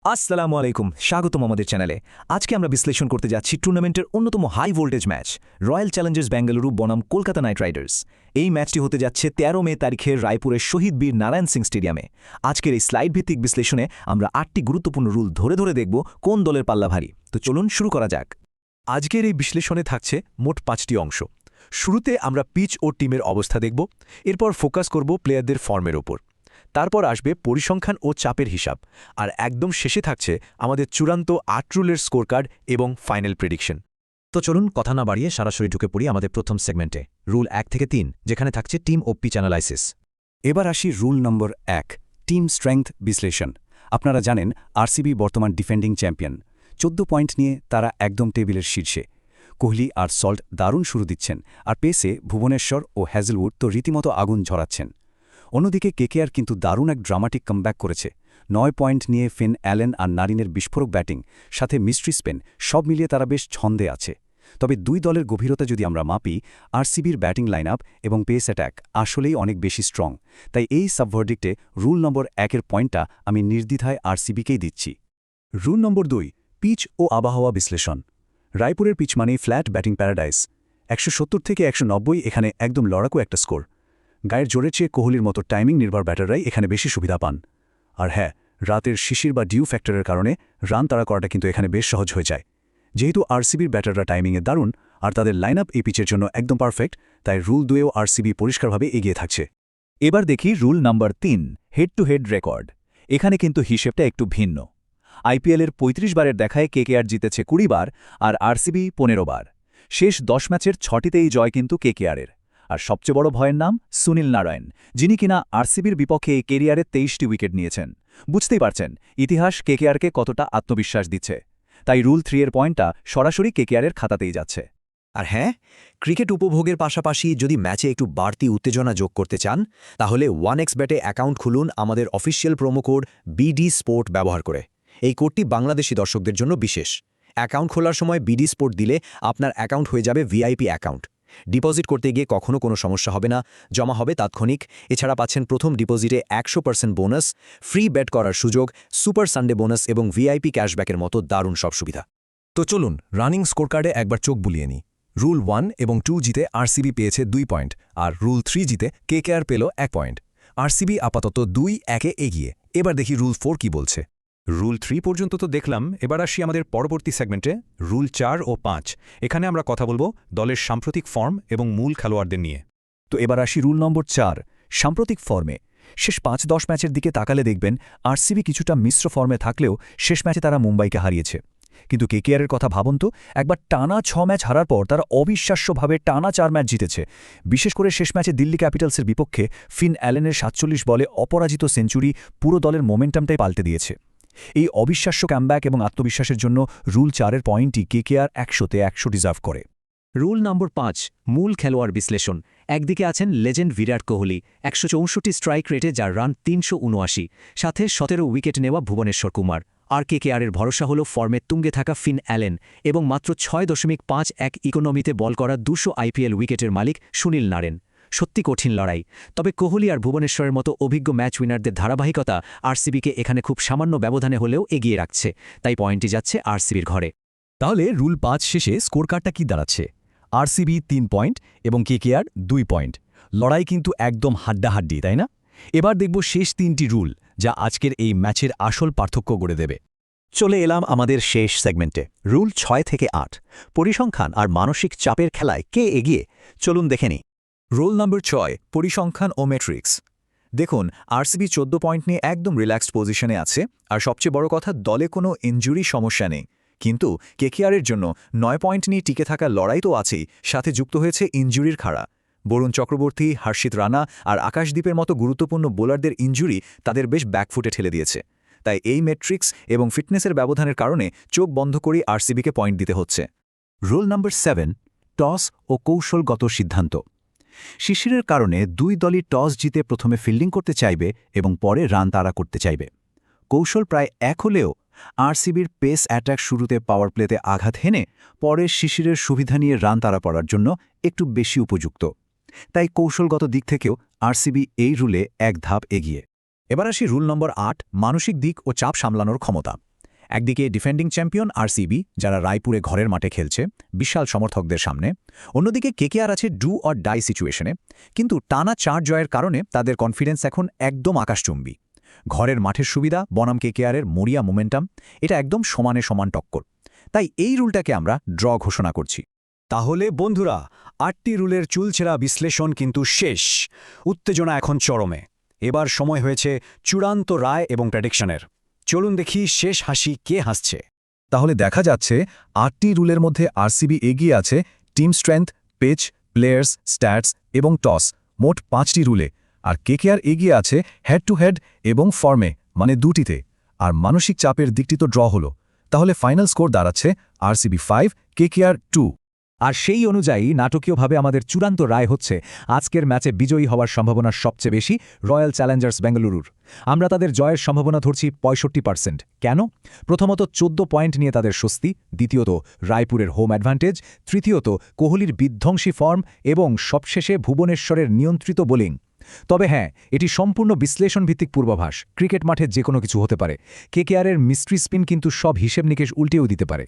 আসসালামু আলাইকুম, স্বাগতম আমাদের চ্যানেলে। আজকে আমরা বিশ্লেষণ করতে যাচ্ছি টুর্নামেন্টের অন্যতম high voltage match, Royal Challengers Bengaluru বনাম কলকাতা নাইট রাইডার্স। এই ম্যাচটি হতে যাচ্ছে ১৩ মে তারিখে রায়পুরের শহীদ বীর নারায়ণ সিং স্টেডিয়ামে। আজকের এই স্লাইড ভিত্তিক বিশ্লেষণে আমরা ৮টি গুরুত্বপূর্ণ রুল ধরে ধরে দেখব কোন দলের পাল্লা ভারী। তো চলুন শুরু করা যাক। আজকের এই বিশ্লেষণে থাকছে মোট ৫টি অংশ। শুরুতে আমরা পিচ ও টিমের অবস্থা দেখব, এরপর ফোকাস করব প্লেয়ারদের ফর্মের ওপর। তারপর আসবে পরিসংখ্যান ও চাপের হিসাব, আর একদম শেষে থাকছে আমাদের চূড়ান্ত ৮ রুলের স্কোর কার্ড এবং ফাইনাল প্রেডিকশন। তো চলুন কথা না বাড়িয়ে সরাসরি ঢুকে পড়ি আমাদের প্রথম সেগমেন্টে, রুল ১ থেকে ৩, যেখানে থাকছে টিম ও পিচ অ্যানালাইসিস। এবার আসি রুল নম্বর ১, টিম স্ট্রেংথ বিশ্লেষণ। আপনারা জানেন আরসিবি বর্তমান ডিফেন্ডিং চ্যাম্পিয়ন। ১৪ পয়েন্ট নিয়ে তারা একদম টেবিলের শীর্ষে। কোহলি আর সল্ট দারুণ শুরু দিচ্ছেন, আর পেসে ভুবনেশ্বর ও হ্যাজেলউড তো রীতিমতো আগুন ঝরাচ্ছেন। অন্যদিকে কেকেআর কিন্তু দারুণ এক ড্রামাটিক কামব্যাক করেছে। ৯ পয়েন্ট নিয়ে ফিন অ্যালেন আর নারিনের বিস্ফোরক ব্যাটিং, সাথে মিস্ট্রি স্পেন, সব মিলিয়ে তারা বেশ ছন্দে আছে। তবে দুই দলের গভীরতা যদি আমরা মাপি, আরসিবির ব্যাটিং লাইন আপ এবং পেস অ্যাট্যাক আসলেই অনেক বেশি স্ট্রং। তাই এই সাবভার্ডিক্টে রুল নম্বর ১-এর পয়েন্টটা আমি নির্দ্বিধায় আরসিবিকেই দিচ্ছি। রুল নম্বর ২, পিচ ও আবহাওয়া বিশ্লেষণ। রায়পুরের পিচ মানেই ফ্ল্যাট ব্যাটিং প্যারাডাইস। ১৭০ থেকে ১৯০ এখানে একদম লড়াকু একটা স্কোর। গায়ের জোরের চেয়ে কোহলির মতো টাইমিং নির্ভর ব্যাটাররাই এখানে বেশি সুবিধা পান। আর হ্যাঁ, রাতের শিশির বা ডিউ ফ্যাক্টরের কারণে রান তাড়া করাটা কিন্তু এখানে বেশ সহজ হয়ে যায়। যেহেতু আরসিবির ব্যাটাররা টাইমিংয়ে দারুণ আর তাদের লাইন আপ এই পিচের জন্য একদম পারফেক্ট, তাই রুল ২-এও আরসিবি পরিষ্কারভাবে এগিয়ে থাকছে। এবার দেখি rule number ৩, head to head record. এখানে কিন্তু হিসেবটা একটু ভিন্ন। আইপিএলের ৩৫ বারের দেখায় কেকেআর জিতেছে ২০ বার আর আরসিবি ১৫ বার। শেষ ১০ ম্যাচের ৬টিতেই জয় কিন্তু কেকেআরের। আর সবচেয়ে বড় ভয়ের নাম সুনীল নারায়ণ, যিনি কিনা আরসিবির বিপক্ষে এই কেরিয়ারে ২৩টি উইকেট নিয়েছেন। বুঝতেই পারছেন ইতিহাস কেকেআরকে কতটা আত্মবিশ্বাস দিচ্ছে। তাই রুল ৩-এর পয়েন্টটা সরাসরি কেকেআরের খাতাতেই যাচ্ছে। আর হ্যাঁ, ক্রিকেট উপভোগের পাশাপাশি যদি ম্যাচে একটু বাড়তি উত্তেজনা যোগ করতে চান, তাহলে 1xBet-এ অ্যাকাউন্ট খুলুন আমাদের official promo code BD sport ব্যবহার করে। এই কোডটি বাংলাদেশি দর্শকদের জন্য বিশেষ। অ্যাকাউন্ট খোলার সময় বিডি স্পোর্ট দিলে আপনার অ্যাকাউন্ট হয়ে যাবে ভিআইপি অ্যাকাউন্ট। ডিপোজিট করতে গিয়ে কখনো কোনো সমস্যা হবে না, জমা হবে তাৎক্ষণিক। এছাড়া পাচ্ছেন প্রথম ডিপোজিটে ১০০% বোনাস, ফ্রি বেট করার সুযোগ, সুপার সানডে বোনাস এবং ভিআইপি ক্যাশব্যাকের মতো দারুণ সব সুবিধা। তো চলুন রানিং স্কোর কার্ডে একবার চোখ বুলিয়ে নিই। রুল ১ এবং ২ জিতে আরসিবি পেয়েছে ২ পয়েন্ট, আর রুল ৩ জিতে কেকেআর পেল ১ পয়েন্ট। আরসিবি আপাতত ২-১-এ এগিয়ে। এবার দেখি রুল ৪ কি বলছে। রুল ৩ পর্যন্ত তো দেখলাম, এবার আসি আমাদের পরবর্তী সেগমেন্টে, রুল ৪ ও ৫। এখানে আমরা কথা বলবো দলের সাম্প্রতিক ফর্ম এবং মূল খেলোয়াড়দের নিয়ে। তো এবার আসি রুল নম্বর ৪, সাম্প্রতিক ফর্মে। শেষ ৫-১০ ম্যাচের দিকে তাকালে দেখবেন আরসিবি কিছুটা মিশ্র ফর্মে থাকলেও শেষ ম্যাচে তারা মুম্বাইকে হারিয়েছে। কিন্তু কেকেআরের কথা ভাবুন তো, একবার টানা ৬ ম্যাচ হারার পর তারা অবিশ্বাস্যভাবে টানা ৪ ম্যাচ জিতেছে। বিশেষ করে শেষ ম্যাচে দিল্লি ক্যাপিটালসের বিপক্ষে ফিন অ্যালেনের ৪৭ বলে অপরাজিত সেঞ্চুরি পুরো দলের মোমেন্টামটাই পাল্টে দিয়েছে। এই অবিশ্বাস্য কামব্যাক এবং আত্মবিশ্বাসের জন্য রুল ৪-এর পয়েন্টটি কেকেআর ১০০-তে ১০০ ডিজার্ভ করে। রুল নম্বর ৫, মূল খেলোয়াড় বিশ্লেষণ। একদিকে আছেন লেজেন্ড বিরাট কোহলি, ১৬৪ স্ট্রাইক রেটে যার রান ৩৭৯, সাথে ১৭ উইকেট নেওয়া ভুবনেশ্বর কুমার। আর কেকেআরের ভরসা হল ফর্মে তুঙ্গে থাকা ফিন অ্যালেন এবং মাত্র ৬.৫১ ইকোনমিতে বল করা ২০০ আইপিএল উইকেটের মালিক সুনীল নারেন। সত্যি কঠিন লড়াই। তবে কোহলি আর ভুবনেশ্বরের মতো অভিজ্ঞ ম্যাচ উইনারদের ধারাবাহিকতা আরসিবিকে এখানে খুব সামান্য ব্যবধানে হলেও এগিয়ে রাখছে। তাই পয়েন্টটি যাচ্ছে আরসিবির ঘরে। তাহলে রুল ৫ শেষে স্কোর কার্ডটা কি দাঁড়াচ্ছে? আরসিবি ৩ পয়েন্ট এবং কেকেআর ২ পয়েন্ট। লড়াই কিন্তু একদম হাড্ডাহাড্ডি, তাই না? এবার দেখব শেষ ৩টি রুল, যা আজকের এই ম্যাচের আসল পার্থক্য গড়ে দেবে। চলে এলাম আমাদের শেষ সেগমেন্টে, রুল ৬ থেকে ৮, পরিসংখ্যান আর মানসিক চাপের খেলায় কে এগিয়ে, চলুন দেখে নিই। রুল নম্বর ৬, পরিসংখ্যান ও মেট্রিক্স। দেখুন আরসিবি ১৪ পয়েন্ট নিয়ে একদম রিল্যাক্সড পজিশনে আছে, আর সবচেয়ে বড় কথা দলে কোনো ইনজুরি সমস্যা নেই। কিন্তু কেকেআরের জন্য ৯ পয়েন্ট নিয়ে টিকে থাকা লড়াই তো আছেই, সাথে যুক্ত হয়েছে ইনজুরির খাড়া। বরুণ চক্রবর্তী, হর্ষিত রানা আর আকাশদ্বীপের মতো গুরুত্বপূর্ণ বোলারদের ইনজুরি তাদের বেশ ব্যাকফুটে ঠেলে দিয়েছে। তাই এই মেট্রিক্স এবং ফিটনেসের ব্যবধানের কারণে চোখ বন্ধ করেই আরসিবিকে পয়েন্ট দিতে হচ্ছে। রুল নম্বর ৭, টস ও কৌশলগত সিদ্ধান্ত। শিশিরের কারণে দুই দলই টস জিতে প্রথমে ফিল্ডিং করতে চাইবে এবং পরে রান তাড়া করতে চাইবে। কৌশল প্রায় এক হলেও আরসিবির পেস অ্যাটাক শুরুতে পাওয়ার প্লেতে আঘাত হেনে পরে শিশিরের সুবিধা নিয়ে রান তাড়া করার জন্য একটু বেশি উপযুক্ত। তাই কৌশলগত দিক থেকেও আরসিবি এই রুলে এক ধাপ এগিয়ে। এবার আসি রুল নম্বর ৮, মানসিক দিক ও চাপ সামলানোর ক্ষমতা। একদিকে ডিফেন্ডিং চ্যাম্পিয়ন আরসিবি, যারা রায়পুরে ঘরের মাঠে খেলছে বিশাল সমর্থকদের সামনে, অন্যদিকে কেকেআর আছে ডু অর ডাই সিচুয়েশনে, কিন্তু টানা 4 জয়ের কারণে তাদের কনফিডেন্স এখন একদম আকাশচুম্বী। ঘরের মাঠের সুবিধা বনাম কেকেআরের মরিয়া মোমেন্টাম, এটা একদম সমানে সমান টক্কর। তাই এই রুলটাকে আমরা ড্র ঘোষণা করছি। তাহলে বন্ধুরা, 8টি রুলের চুলছেরা বিশ্লেষণ কিন্তু শেষ। উত্তেজনা এখন চরমে। এবার সময় হয়েছে চূড়ান্ত রায় এবং প্রেডিকশনের। চলুন দেখি শেষ হাসি কে হাসছে। তাহলে দেখা যাচ্ছে 8টি রুলের মধ্যে আরসিবি এগিয়ে আছে team strength, pitch, players, stats এবং টস, মোট 5টি রুলে। আর কেকেআর এগিয়ে আছে হেড টু হেড এবং ফর্মে, মানে দুটিতে। আর মানসিক চাপের দিকটি তো ড্র হলো। তাহলে ফাইনাল স্কোর দাঁড়াচ্ছে আরসিবি 5, কেকেআর 2। আর সেই অনুযায়ী নাটকীয়ভাবে আমাদের চূড়ান্ত রায় হচ্ছে আজকের ম্যাচে বিজয়ী হওয়ার সম্ভাবনা সবচেয়ে বেশি রয়্যাল চ্যালেঞ্জার্স বেঙ্গালুরুর। আমরা তাদের জয়ের সম্ভাবনা ধরছি 65%। কেন? প্রথমত 14 পয়েন্ট নিয়ে তাদের স্বস্তি, দ্বিতীয়ত রায়পুরের হোম অ্যাডভান্টেজ, তৃতীয়ত কোহলির বিধ্বংসী ফর্ম এবং সবশেষে ভুবনেশ্বরের নিয়ন্ত্রিত বোলিং। তবে হ্যাঁ, এটি সম্পূর্ণ বিশ্লেষণভিত্তিক পূর্বাভাস। ক্রিকেট মাঠে যে কোনো কিছু হতে পারে। কেকেআরের মিস্ট্রি স্পিন কিন্তু সব হিসেব নিকেশ উল্টেও দিতে পারে।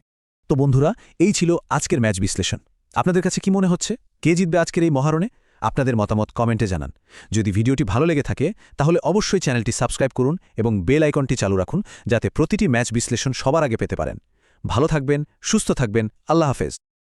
তো বন্ধুরা, এই ছিল আজকের ম্যাচ বিশ্লেষণ। আপনাদের কাছে কি মনে হচ্ছে কে জিতবে আজকের এই মহারণে? আপনাদের মতামত কমেন্টে জানান। যদি ভিডিওটি ভালো লেগে থাকে তাহলে অবশ্যই চ্যানেলটি সাবস্ক্রাইব করুন এবং বেল আইকনটি চালু রাখুন, যাতে প্রতিটি ম্যাচ বিশ্লেষণ সবার আগে পেতে পারেন। ভালো থাকবেন, সুস্থ থাকবেন। আল্লাহ হাফেজ।